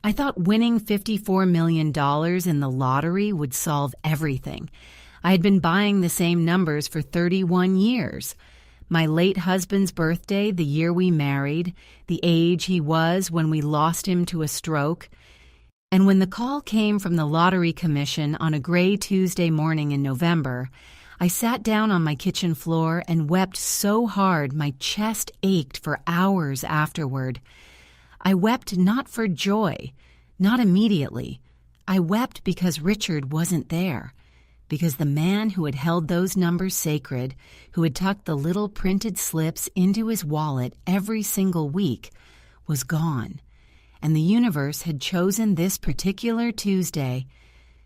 I thought winning $54 million in the lottery would solve everything. I had been buying the same numbers for 31 years. My late husband's birthday, the year we married, the age he was when we lost him to a stroke. And when the call came from the Lottery Commission on a gray Tuesday morning in November, I sat down on my kitchen floor and wept so hard my chest ached for hours afterward. I wept not for joy, not immediately. I wept because Richard wasn't there, because the man who had held those numbers sacred, who had tucked the little printed slips into his wallet every single week, was gone, and the universe had chosen this particular Tuesday,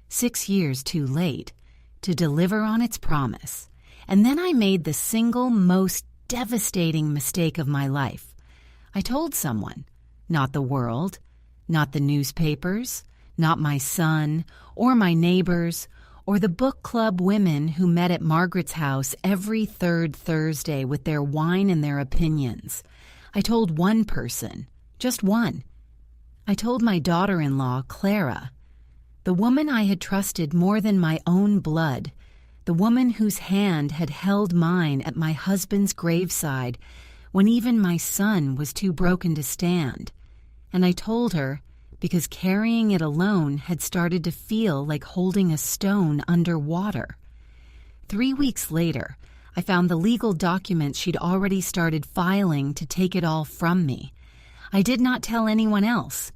6 years too late, to deliver on its promise. And then I made the single most devastating mistake of my life. I told someone, not the world, not the newspapers, not my son, or my neighbors, or the book club women who met at Margaret's house every third Thursday with their wine and their opinions. I told one person, just one. I told my daughter-in-law, Clara, the woman I had trusted more than my own blood, the woman whose hand had held mine at my husband's graveside when even my son was too broken to stand. And I told her because carrying it alone had started to feel like holding a stone underwater. 3 weeks later, I found the legal documents she'd already started filing to take it all from me. I did not tell anyone else.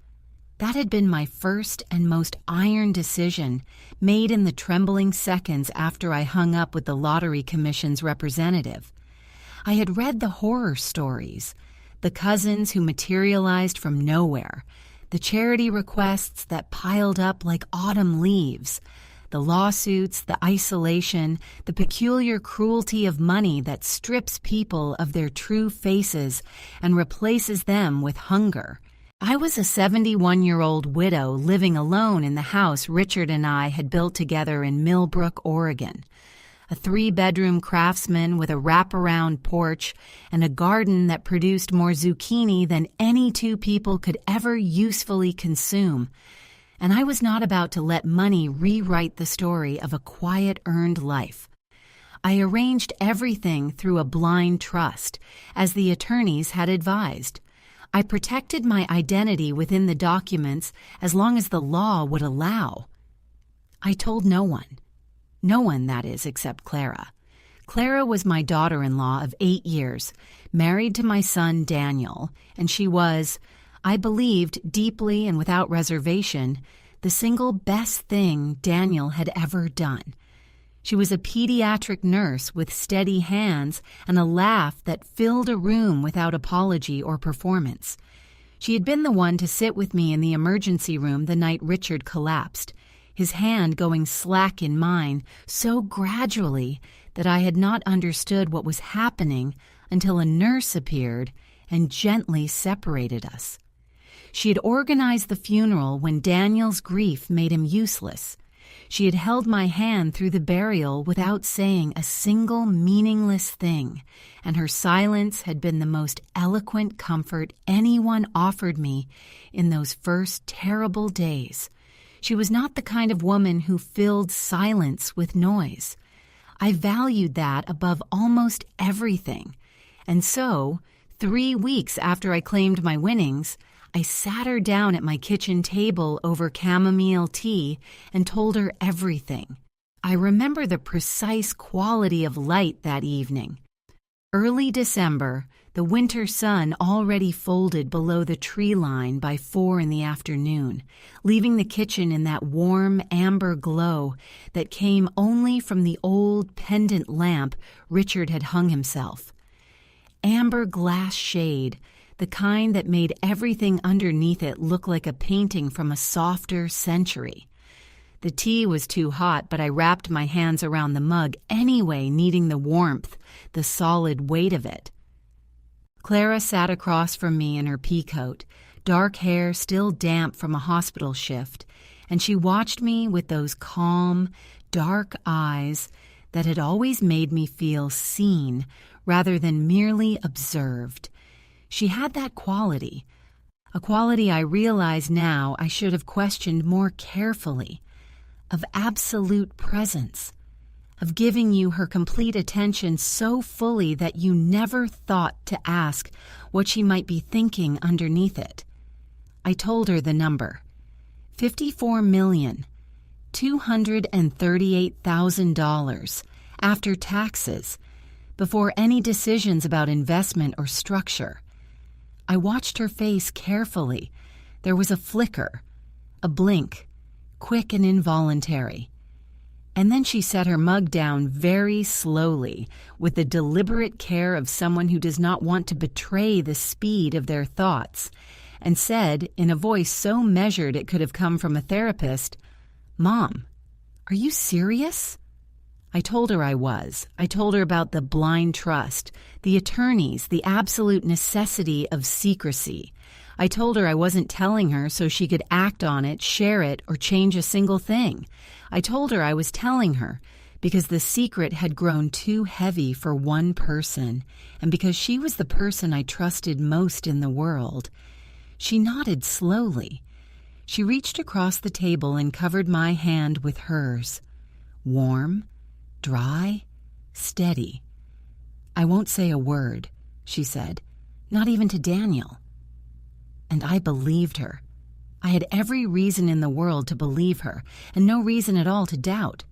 That had been my first and most iron decision, made in the trembling seconds after I hung up with the Lottery Commission's representative. I had read the horror stories, the cousins who materialized from nowhere, the charity requests that piled up like autumn leaves, the lawsuits, the isolation, the peculiar cruelty of money that strips people of their true faces and replaces them with hunger. I was a 71-year-old widow living alone in the house Richard and I had built together in Millbrook, Oregon. A 3-bedroom craftsman with a wraparound porch and a garden that produced more zucchini than any two people could ever usefully consume. And I was not about to let money rewrite the story of a quiet, earned life. I arranged everything through a blind trust, as the attorneys had advised. I protected my identity within the documents as long as the law would allow. I told no one. No one, that is, except Clara. Clara was my daughter-in-law of 8 years, married to my son Daniel, and she was, I believed deeply and without reservation, the single best thing Daniel had ever done. She was a pediatric nurse with steady hands and a laugh that filled a room without apology or performance. She had been the one to sit with me in the emergency room the night Richard collapsed, his hand going slack in mine so gradually that I had not understood what was happening until a nurse appeared and gently separated us. She had organized the funeral when Daniel's grief made him useless. She had held my hand through the burial without saying a single meaningless thing, and her silence had been the most eloquent comfort anyone offered me in those first terrible days. She was not the kind of woman who filled silence with noise. I valued that above almost everything. And so, 3 weeks after I claimed my winnings, I sat her down at my kitchen table over chamomile tea and told her everything. I remember the precise quality of light that evening. Early December, the winter sun already folded below the tree line by 4 in the afternoon, leaving the kitchen in that warm amber glow that came only from the old pendant lamp Richard had hung himself. Amber glass shade, the kind that made everything underneath it look like a painting from a softer century. The tea was too hot, but I wrapped my hands around the mug anyway, needing the warmth, the solid weight of it. Clara sat across from me in her peacoat, dark hair still damp from a hospital shift, and she watched me with those calm, dark eyes that had always made me feel seen rather than merely observed. She had that quality, a quality I realize now I should have questioned more carefully, of absolute presence, of giving you her complete attention so fully that you never thought to ask what she might be thinking underneath it. I told her the number, $54,238,000 after taxes, before any decisions about investment or structure. I watched her face carefully. There was a flicker, a blink, quick and involuntary. And then she set her mug down very slowly, with the deliberate care of someone who does not want to betray the speed of their thoughts, and said, in a voice so measured it could have come from a therapist, "Mom, are you serious?" I told her I was. I told her about the blind trust, the attorneys, the absolute necessity of secrecy. I told her I wasn't telling her so she could act on it, share it, or change a single thing. I told her I was telling her because the secret had grown too heavy for one person, and because she was the person I trusted most in the world. She nodded slowly. She reached across the table and covered my hand with hers. Warm, dry, steady. "I won't say a word," she said, "not even to Daniel." And I believed her. I had every reason in the world to believe her, and no reason at all to doubt.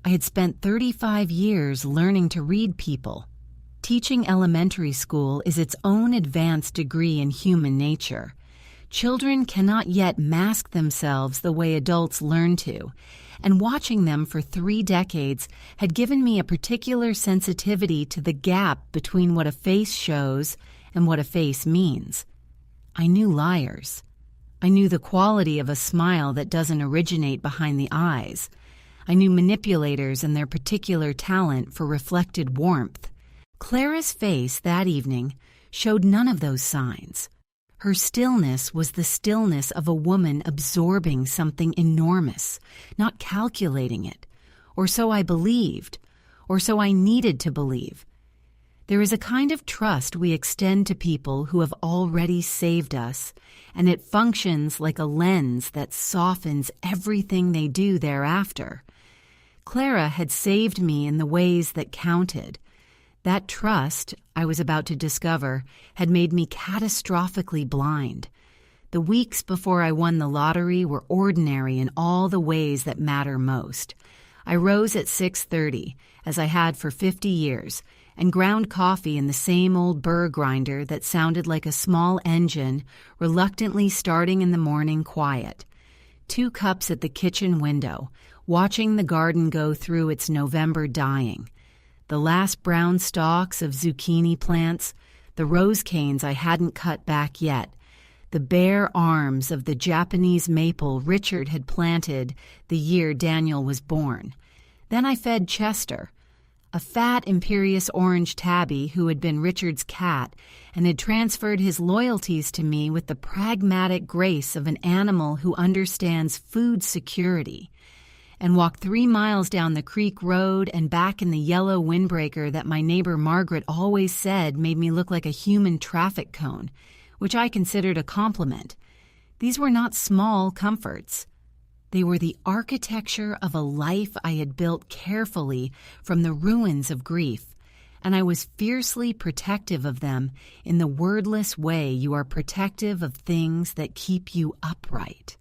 I had spent 35 years learning to read people. Teaching elementary school is its own advanced degree in human nature. Children cannot yet mask themselves the way adults learn to, and watching them for 3 decades had given me a particular sensitivity to the gap between what a face shows and what a face means. I knew liars. I knew the quality of a smile that doesn't originate behind the eyes. I knew manipulators and their particular talent for reflected warmth. Clara's face that evening showed none of those signs. Her stillness was the stillness of a woman absorbing something enormous, not calculating it, or so I believed, or so I needed to believe. There is a kind of trust we extend to people who have already saved us, and it functions like a lens that softens everything they do thereafter. Clara had saved me in the ways that counted. That trust, I was about to discover, had made me catastrophically blind. The weeks before I won the lottery were ordinary in all the ways that matter most. I rose at 6:30, as I had for 50 years, and ground coffee in the same old burr grinder that sounded like a small engine reluctantly starting in the morning quiet. 2 cups at the kitchen window, watching the garden go through its November dying. The last brown stalks of zucchini plants, the rose canes I hadn't cut back yet, the bare arms of the Japanese maple Richard had planted the year Daniel was born. Then I fed Chester, a fat, imperious orange tabby who had been Richard's cat and had transferred his loyalties to me with the pragmatic grace of an animal who understands food security, and walked 3 miles down the creek road and back in the yellow windbreaker that my neighbor Margaret always said made me look like a human traffic cone, which I considered a compliment. These were not small comforts. They were the architecture of a life I had built carefully from the ruins of grief, and I was fiercely protective of them in the wordless way you are protective of things that keep you upright.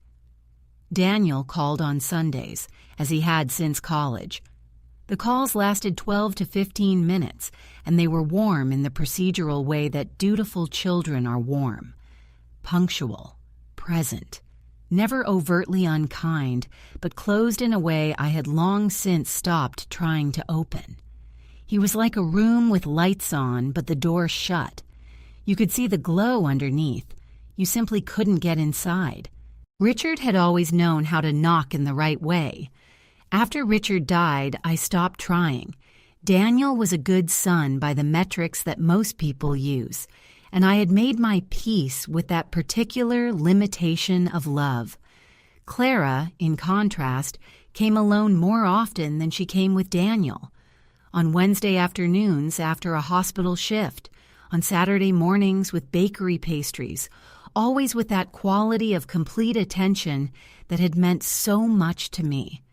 Daniel called on Sundays, as he had since college. The calls lasted 12 to 15 minutes, and they were warm in the procedural way that dutiful children are warm. Punctual, present, never overtly unkind, but closed in a way I had long since stopped trying to open. He was like a room with lights on, but the door shut. You could see the glow underneath. You simply couldn't get inside. Richard had always known how to knock in the right way. After Richard died, I stopped trying. Daniel was a good son by the metrics that most people use, and I had made my peace with that particular limitation of love. Clara, in contrast, came alone more often than she came with Daniel. On Wednesday afternoons after a hospital shift, on Saturday mornings with bakery pastries, always with that quality of complete attention that had meant so much to me.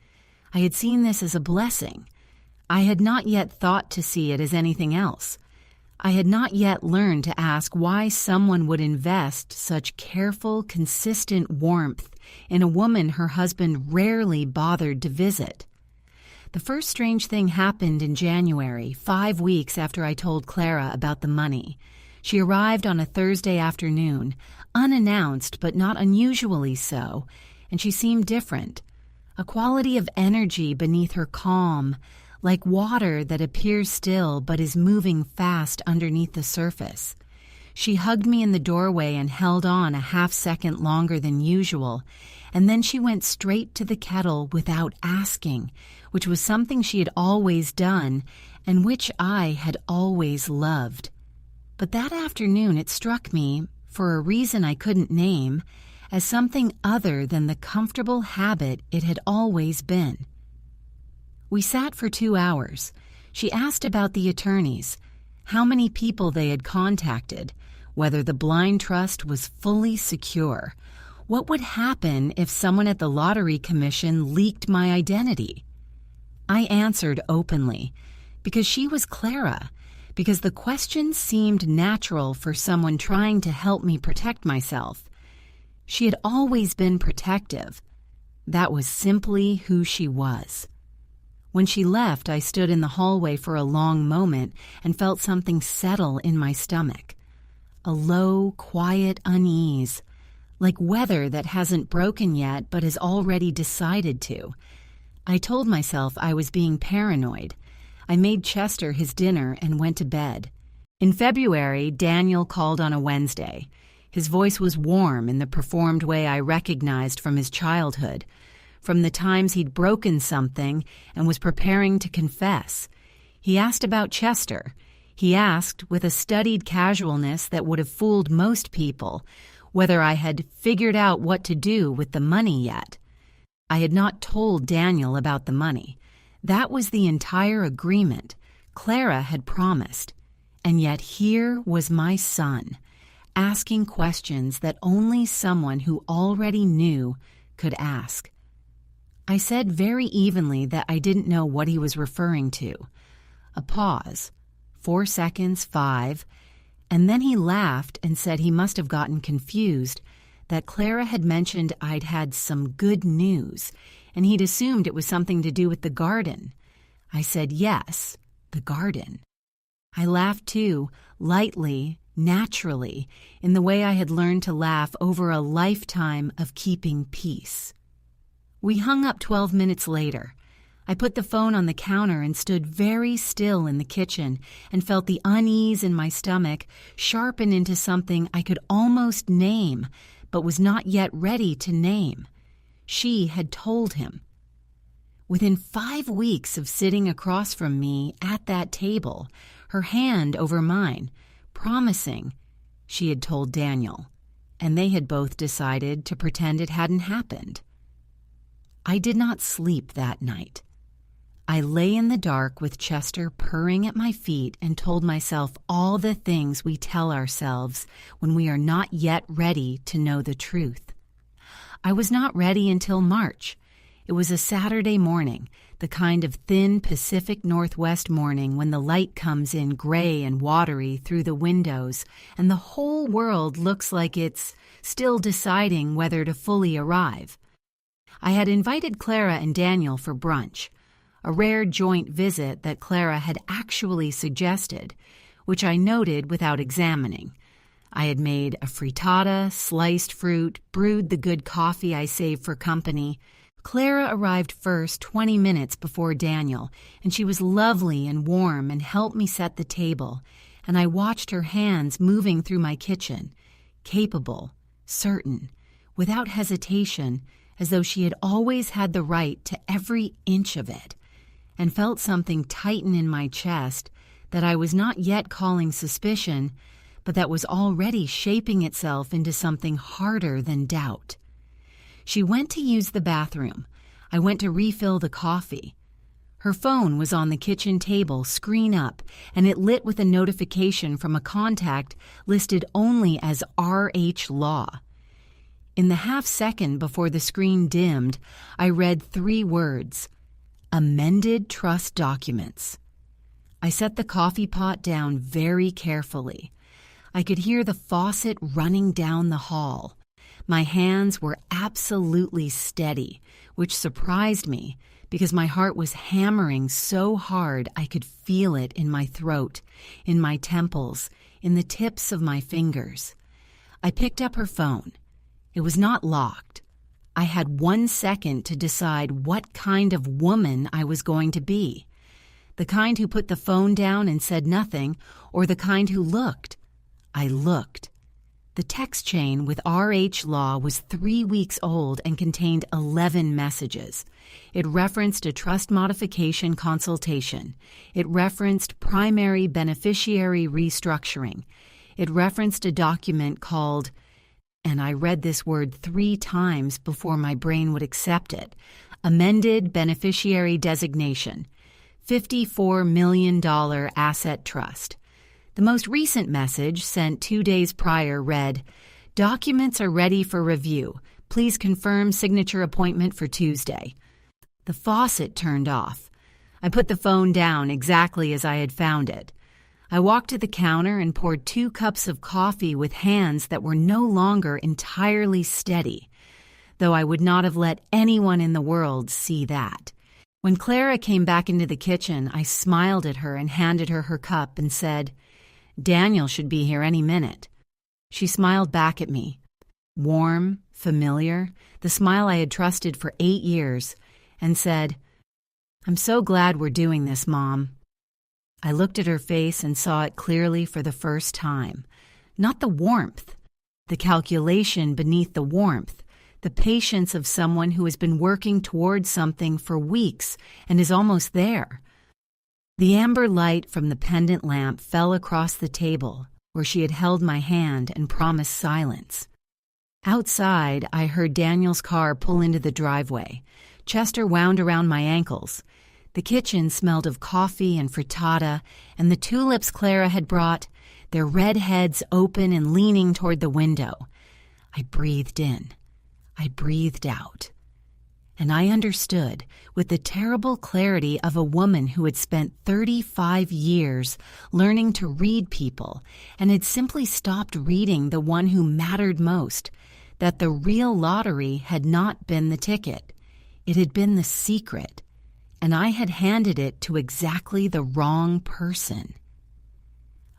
I had seen this as a blessing. I had not yet thought to see it as anything else. I had not yet learned to ask why someone would invest such careful, consistent warmth in a woman her husband rarely bothered to visit. The first strange thing happened in January, 5 weeks after I told Clara about the money. She arrived on a Thursday afternoon, unannounced but not unusually so, and she seemed different. A quality of energy beneath her calm, like water that appears still but is moving fast underneath the surface. She hugged me in the doorway and held on a half-second longer than usual, and then she went straight to the kettle without asking, which was something she had always done and which I had always loved. But that afternoon it struck me, for a reason I couldn't name, as something other than the comfortable habit it had always been. We sat for 2 hours. She asked about the attorneys, how many people they had contacted, whether the blind trust was fully secure, what would happen if someone at the Lottery Commission leaked my identity. I answered openly, because she was Clara, because the questions seemed natural for someone trying to help me protect myself. She had always been protective. That was simply who she was. When she left, I stood in the hallway for a long moment and felt something settle in my stomach. A low, quiet unease, like weather that hasn't broken yet but has already decided to. I told myself I was being paranoid. I made Chester his dinner and went to bed. In February, Daniel called on a Wednesday. His voice was warm in the performed way I recognized from his childhood, from the times he'd broken something and was preparing to confess. He asked about Chester. He asked, with a studied casualness that would have fooled most people, whether I had figured out what to do with the money yet. I had not told Daniel about the money. That was the entire agreement. Clara had promised. And yet here was my son, asking questions that only someone who already knew could ask. I said very evenly that I didn't know what he was referring to. A pause. 4 seconds, 5, and then he laughed and said he must have gotten confused, that Clara had mentioned I'd had some good news, and he'd assumed it was something to do with the garden. I said yes, the garden. I laughed too, lightly, naturally, in the way I had learned to laugh over a lifetime of keeping peace. We hung up 12 minutes later. I put the phone on the counter and stood very still in the kitchen and felt the unease in my stomach sharpen into something I could almost name, but was not yet ready to name. She had told him. Within 5 weeks of sitting across from me at that table, her hand over mine, promising, she had told Daniel, and they had both decided to pretend it hadn't happened. I did not sleep that night. I lay in the dark with Chester purring at my feet and told myself all the things we tell ourselves when we are not yet ready to know the truth. I was not ready until March. It was a Saturday morning, the kind of thin Pacific Northwest morning when the light comes in gray and watery through the windows and the whole world looks like it's still deciding whether to fully arrive. I had invited Clara and Daniel for brunch, a rare joint visit that Clara had actually suggested, which I noted without examining. I had made a frittata, sliced fruit, brewed the good coffee I saved for company. Clara arrived first 20 minutes before Daniel, and she was lovely and warm and helped me set the table, and I watched her hands moving through my kitchen, capable, certain, without hesitation, as though she had always had the right to every inch of it, and felt something tighten in my chest that I was not yet calling suspicion, but that was already shaping itself into something harder than doubt. She went to use the bathroom. I went to refill the coffee. Her phone was on the kitchen table, screen up, and it lit with a notification from a contact listed only as R.H. Law. In the half-second before the screen dimmed, I read 3 words: amended trust documents. I set the coffee pot down very carefully. I could hear the faucet running down the hall. My hands were absolutely steady, which surprised me because my heart was hammering so hard I could feel it in my throat, in my temples, in the tips of my fingers. I picked up her phone. It was not locked. I had 1 second to decide what kind of woman I was going to be. The kind who put the phone down and said nothing, or the kind who looked. I looked. The text chain with R.H. Law was 3 weeks old and contained 11 messages. It referenced a trust modification consultation. It referenced primary beneficiary restructuring. It referenced a document called, and I read this word 3 times before my brain would accept it, amended beneficiary designation, $54 million asset trust. The most recent message, sent 2 days prior, read, "Documents are ready for review. Please confirm signature appointment for Tuesday." The faucet turned off. I put the phone down exactly as I had found it. I walked to the counter and poured 2 cups of coffee with hands that were no longer entirely steady, though I would not have let anyone in the world see that. When Clara came back into the kitchen, I smiled at her and handed her her cup and said, "Daniel should be here any minute." She smiled back at me. Warm, familiar, the smile I had trusted for 8 years, and said, "I'm so glad we're doing this, Mom." I looked at her face and saw it clearly for the first time. Not the warmth, the calculation beneath the warmth, the patience of someone who has been working towards something for weeks and is almost there. The amber light from the pendant lamp fell across the table where she had held my hand and promised silence. Outside, I heard Daniel's car pull into the driveway. Chester wound around my ankles. The kitchen smelled of coffee and frittata, and the tulips Clara had brought, their red heads open and leaning toward the window. I breathed in. I breathed out. And I understood, with the terrible clarity of a woman who had spent 35 years learning to read people and had simply stopped reading the one who mattered most, that the real lottery had not been the ticket. It had been the secret, and I had handed it to exactly the wrong person.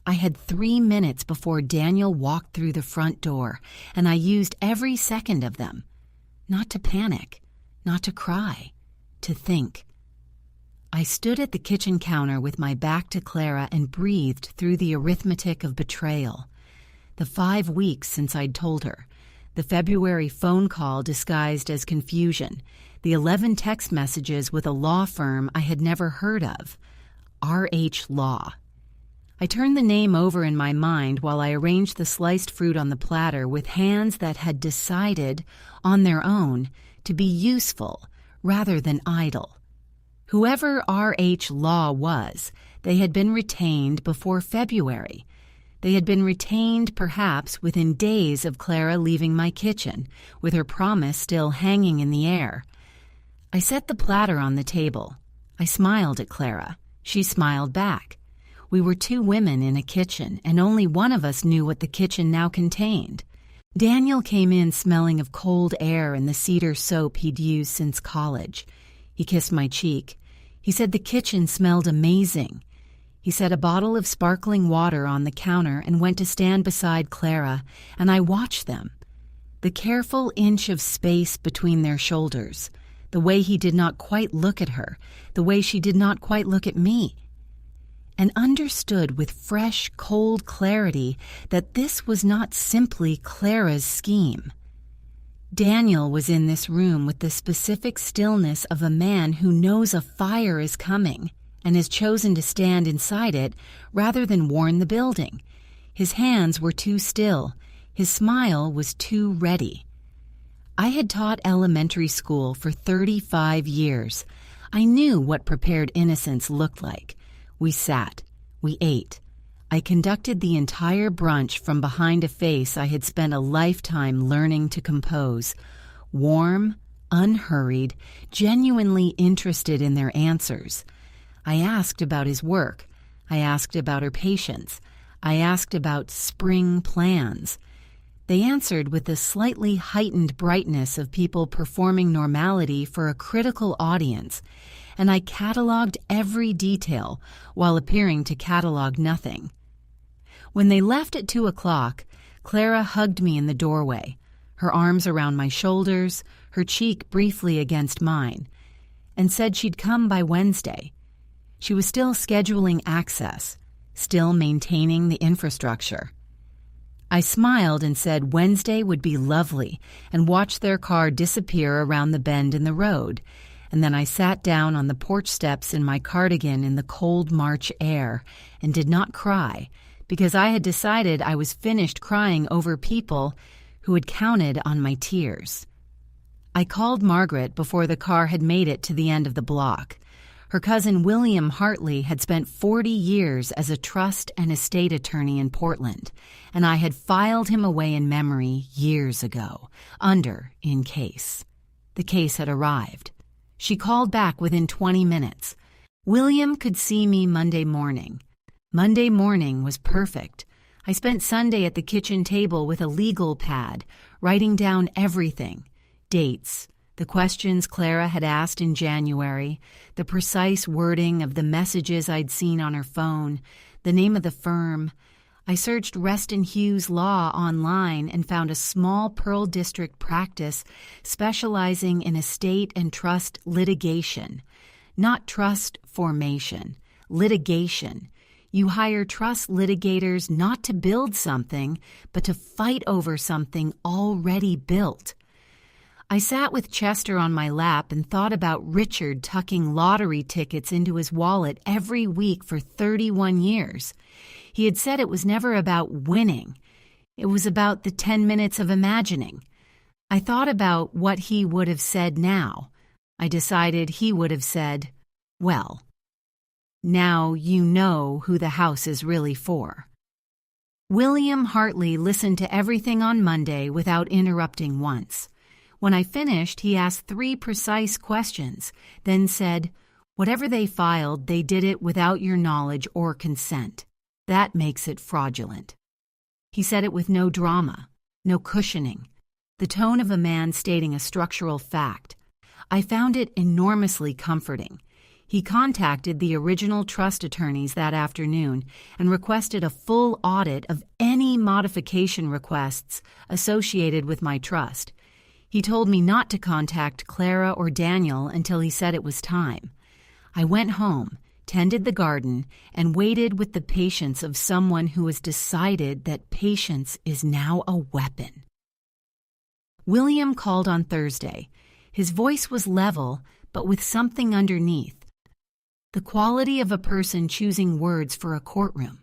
I had 3 minutes before Daniel walked through the front door, and I used every second of them, not to panic, not to cry, to think. I stood at the kitchen counter with my back to Clara and breathed through the arithmetic of betrayal. The 5 weeks since I'd told her, the February phone call disguised as confusion, the 11 text messages with a law firm I had never heard of, R.H. Law. I turned the name over in my mind while I arranged the sliced fruit on the platter with hands that had decided, on their own, to be useful rather than idle. Whoever R.H. Law was, they had been retained before February. They had been retained perhaps within days of Clara leaving my kitchen, with her promise still hanging in the air. I set the platter on the table. I smiled at Clara. She smiled back. We were 2 women in a kitchen, and only one of us knew what the kitchen now contained. Daniel came in smelling of cold air and the cedar soap he'd used since college. He kissed my cheek. He said the kitchen smelled amazing. He set a bottle of sparkling water on the counter and went to stand beside Clara, and I watched them. The careful inch of space between their shoulders, the way he did not quite look at her, the way she did not quite look at me, and understood with fresh, cold clarity that this was not simply Clara's scheme. Daniel was in this room with the specific stillness of a man who knows a fire is coming and has chosen to stand inside it rather than warn the building. His hands were too still. His smile was too ready. I had taught elementary school for 35 years. I knew what prepared innocence looked like. We sat. We ate. I conducted the entire brunch from behind a face I had spent a lifetime learning to compose. Warm, unhurried, genuinely interested in their answers. I asked about his work. I asked about her patients. I asked about spring plans. They answered with the slightly heightened brightness of people performing normality for a critical audience, and I cataloged every detail while appearing to catalog nothing. When they left at 2:00, Clara hugged me in the doorway, her arms around my shoulders, her cheek briefly against mine, and said she'd come by Wednesday. She was still scheduling access, still maintaining the infrastructure. I smiled and said Wednesday would be lovely and watched their car disappear around the bend in the road, and then I sat down on the porch steps in my cardigan in the cold March air and did not cry because I had decided I was finished crying over people who had counted on my tears. I called Margaret before the car had made it to the end of the block. Her cousin William Hartley had spent 40 years as a trust and estate attorney in Portland, and I had filed him away in memory years ago, in case. The case had arrived. She called back within 20 minutes. William could see me Monday morning. Monday morning was perfect. I spent Sunday at the kitchen table with a legal pad, writing down everything, dates, the questions Clara had asked in January, the precise wording of the messages I'd seen on her phone, the name of the firm. I searched Reston Hughes Law online and found a small Pearl District practice specializing in estate and trust litigation. Not trust formation, litigation. You hire trust litigators not to build something, but to fight over something already built. I sat with Chester on my lap and thought about Richard tucking lottery tickets into his wallet every week for 31 years. He had said it was never about winning. It was about the 10 minutes of imagining. I thought about what he would have said now. I decided he would have said, well, now you know who the house is really for. William Hartley listened to everything on Monday without interrupting once. When I finished, he asked 3 precise questions, then said, whatever they filed, they did it without your knowledge or consent. That makes it fraudulent. He said it with no drama, no cushioning, the tone of a man stating a structural fact. I found it enormously comforting. He contacted the original trust attorneys that afternoon and requested a full audit of any modification requests associated with my trust. He told me not to contact Clara or Daniel until he said it was time. I went home, tended the garden, and waited with the patience of someone who has decided that patience is now a weapon. William called on Thursday. His voice was level, but with something underneath. The quality of a person choosing words for a courtroom.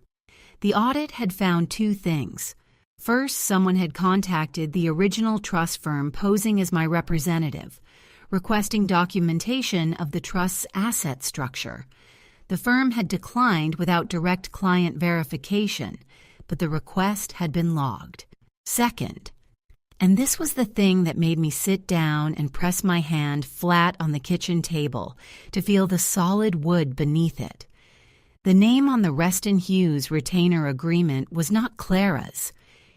The audit had found 2 things. First, someone had contacted the original trust firm posing as my representative, requesting documentation of the trust's asset structure. The firm had declined without direct client verification, but the request had been logged. Second, and this was the thing that made me sit down and press my hand flat on the kitchen table to feel the solid wood beneath it. The name on the Reston Hughes retainer agreement was not Clara's.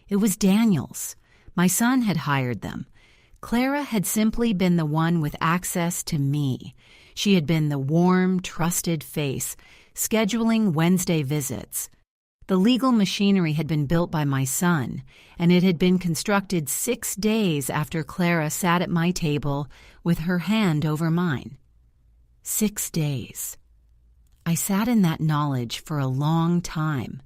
It was Daniel's. My son had hired them. Clara had simply been the one with access to me. She had been the warm, trusted face, scheduling Wednesday visits. The legal machinery had been built by my son, and it had been constructed 6 days after Clara sat at my table with her hand over mine. 6 days. I sat in that knowledge for a long time.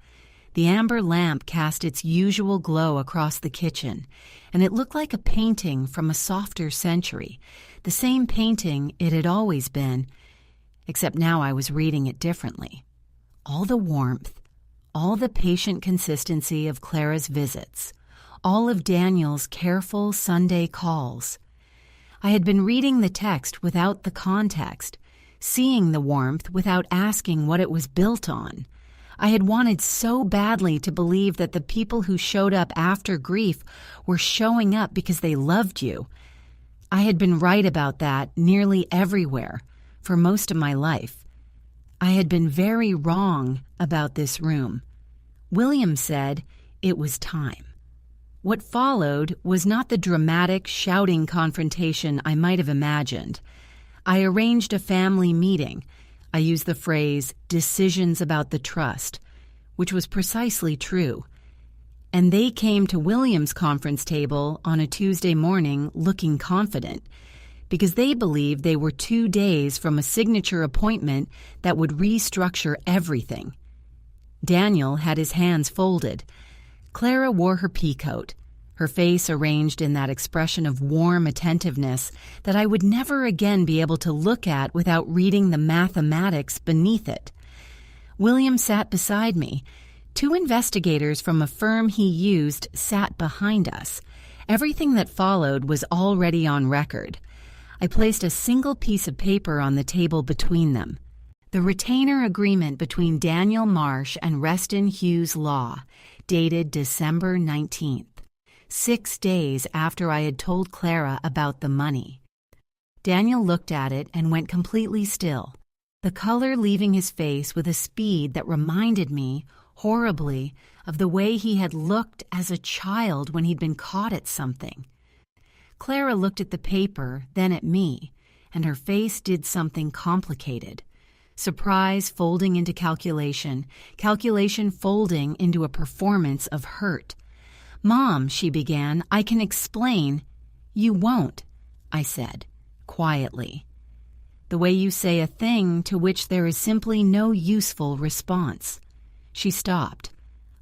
The amber lamp cast its usual glow across the kitchen, and it looked like a painting from a softer century, the same painting it had always been, except now I was reading it differently. All the warmth, all the patient consistency of Clara's visits, all of Daniel's careful Sunday calls. I had been reading the text without the context, seeing the warmth without asking what it was built on. I had wanted so badly to believe that the people who showed up after grief were showing up because they loved you. I had been right about that nearly everywhere for most of my life. I had been very wrong about this room. William said it was time. What followed was not the dramatic, shouting confrontation I might have imagined. I arranged a family meeting. I used the phrase, decisions about the trust, which was precisely true. And they came to William's conference table on a Tuesday morning looking confident, because they believed they were 2 days from a signature appointment that would restructure everything. Daniel had his hands folded. Clara wore her peacoat, her face arranged in that expression of warm attentiveness that I would never again be able to look at without reading the mathematics beneath it. William sat beside me. 2 investigators from a firm he used sat behind us. Everything that followed was already on record. I placed a single piece of paper on the table between them. The retainer agreement between Daniel Marsh and Reston Hughes Law, dated December 19th, 6 days after I had told Clara about the money. Daniel looked at it and went completely still, the color leaving his face with a speed that reminded me, horribly, of the way he had looked as a child when he'd been caught at something. Clara looked at the paper, then at me, and her face did something complicated. Surprise folding into calculation, calculation folding into a performance of hurt. "Mom," she began, "I can explain." "You won't," I said, quietly. "The way you say a thing to which there is simply no useful response." She stopped.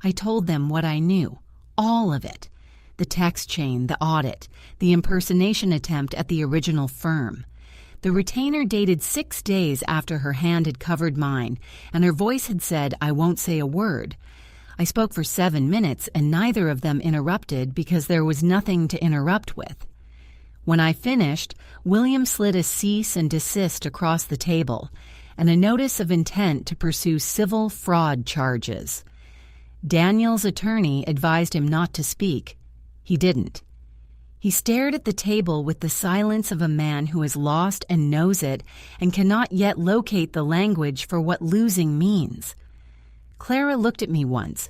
I told them what I knew, all of it. The text chain, the audit, the impersonation attempt at the original firm. The retainer dated 6 days after her hand had covered mine, and her voice had said, "I won't say a word." I spoke for 7 minutes, and neither of them interrupted because there was nothing to interrupt with. When I finished, William slid a cease and desist across the table, and a notice of intent to pursue civil fraud charges. Daniel's attorney advised him not to speak. He didn't. He stared at the table with the silence of a man who has lost and knows it and cannot yet locate the language for what losing means. Clara looked at me once,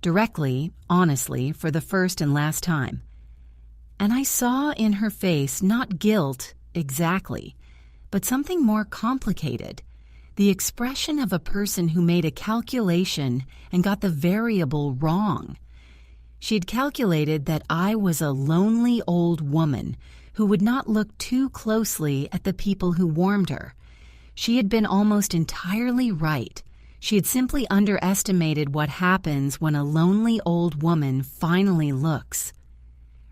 directly, honestly, for the first and last time. And I saw in her face not guilt, exactly, but something more complicated. The expression of a person who made a calculation and got the variable wrong. She had calculated that I was a lonely old woman who would not look too closely at the people who warmed her. She had been almost entirely right. She had simply underestimated what happens when a lonely old woman finally looks.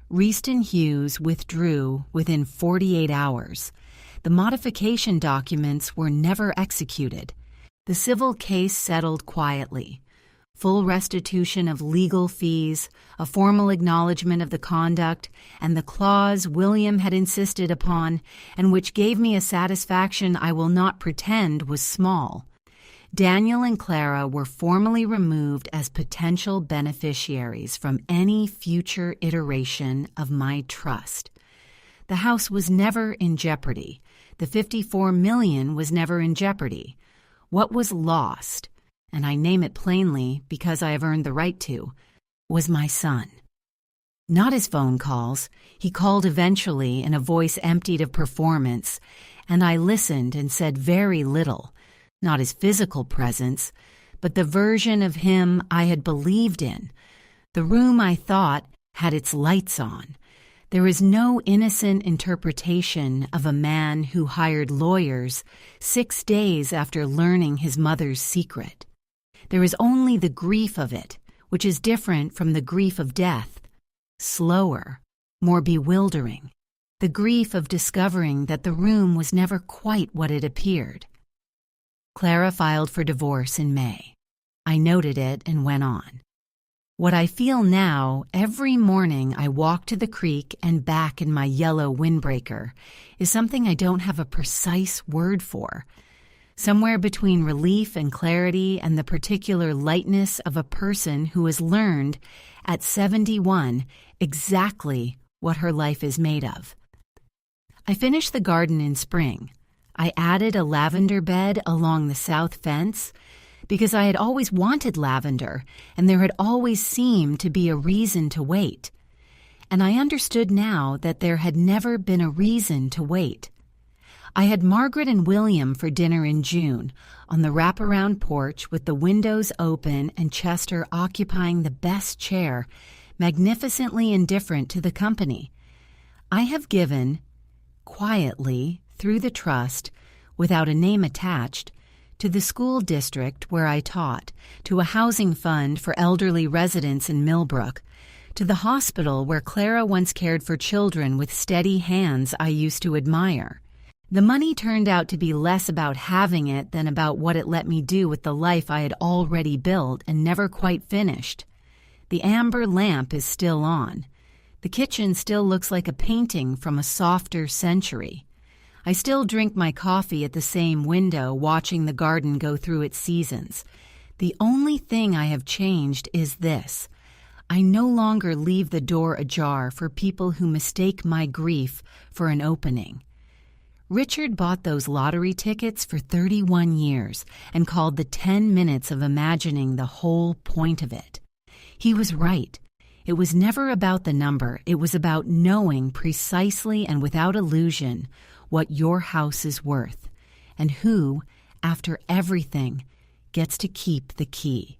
Reston Hughes withdrew within 48 hours. The modification documents were never executed. The civil case settled quietly. Full restitution of legal fees, a formal acknowledgement of the conduct, and the clause William had insisted upon, and which gave me a satisfaction I will not pretend was small. Daniel and Clara were formally removed as potential beneficiaries from any future iteration of my trust. The house was never in jeopardy. The $54 million was never in jeopardy. What was lost, and I name it plainly because I have earned the right to, was my son. Not his phone calls. He called eventually in a voice emptied of performance, and I listened and said very little. Not his physical presence, but the version of him I had believed in. The room, I thought, had its lights on. There is no innocent interpretation of a man who hired lawyers 6 days after learning his mother's secret. There is only the grief of it, which is different from the grief of death, slower, more bewildering, the grief of discovering that the room was never quite what it appeared. Clara filed for divorce in May. I noted it and went on. What I feel now, every morning I walk to the creek and back in my yellow windbreaker, is something I don't have a precise word for. somewhere between relief and clarity and the particular lightness of a person who has learned, at 71, exactly what her life is made of. I finished the garden in spring. I added a lavender bed along the south fence because I had always wanted lavender, and there had always seemed to be a reason to wait. And I understood now that there had never been a reason to wait. I had Margaret and William for dinner in June, on the wraparound porch with the windows open and Chester occupying the best chair, magnificently indifferent to the company. I have given, quietly, through the trust, without a name attached, to the school district where I taught, to a housing fund for elderly residents in Millbrook, to the hospital where Clara once cared for children with steady hands I used to admire. The money turned out to be less about having it than about what it let me do with the life I had already built and never quite finished. The amber lamp is still on. The kitchen still looks like a painting from a softer century. I still drink my coffee at the same window, watching the garden go through its seasons. The only thing I have changed is this. I no longer leave the door ajar for people who mistake my grief for an opening. Richard bought those lottery tickets for 31 years and called the 10 minutes of imagining the whole point of it. He was right. It was never about the number. It was about knowing precisely and without illusion what your house is worth and who, after everything, gets to keep the key.